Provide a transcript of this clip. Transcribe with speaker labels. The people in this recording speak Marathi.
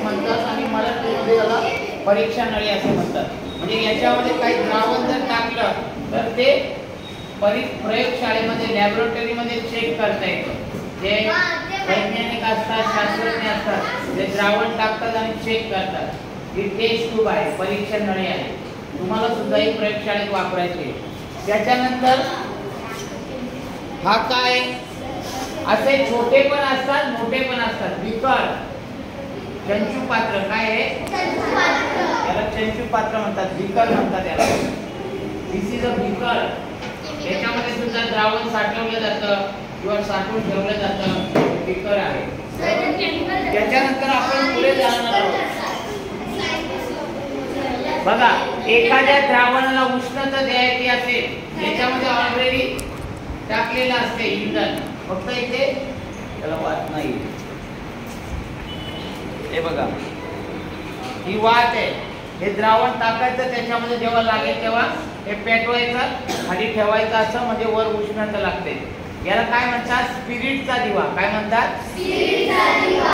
Speaker 1: म्हणतात आणि मराठीमध्ये याला परीक्षा नळी असे म्हणतात. म्हणजे याच्यामध्ये काही द्रावण जर टाकलं तर ते प्रयोगशाळेमध्ये लॅबोरेटरीमध्ये चेक करता येतं. जे वैज्ञानिक असतात, शास्त्रज्ञ असतात, ते द्रावण टाकतात आणि चेक करतात. ही टेस्ट ट्यूब आहे, परीक्षा नळी आहे, तुम्हाला सुद्धा ही प्रयोगशाळेत वापरायची आहे. त्याच्यानंतर हा काय, असे छोटे पण असतात मोठे पण असतात. बिकर, चंचू पात्र, काय आहे याला चंचू पात्र म्हणतात, बिकर म्हणतात याला. दिस इज अ बिकर. त्याच्यामध्ये सुद्धा द्रावण साठवलं जातं किंवा साठवून ठेवलं जातं, बिकर आहे. त्याच्यानंतर आपण पुढे जाणार आहोत. बघा, एखाद्या द्रावणाला उष्णता द्यायची असेल, त्याच्यामध्ये ऑलरेडी टाकलेलं असते इंधन, फक्त इथे त्याला वात नाही. हे बघा, ही वात आहे. हे द्रावण टाकायचं, त्याच्यामध्ये जेव्हा लागेल तेव्हा हे पेटवायचं, खाली ठेवायचं असं, म्हणजे वर उष्णता लागते. याला काय म्हणतात, स्पिरिटचा दिवा. काय म्हणतात, स्पिरिटचा दिवा.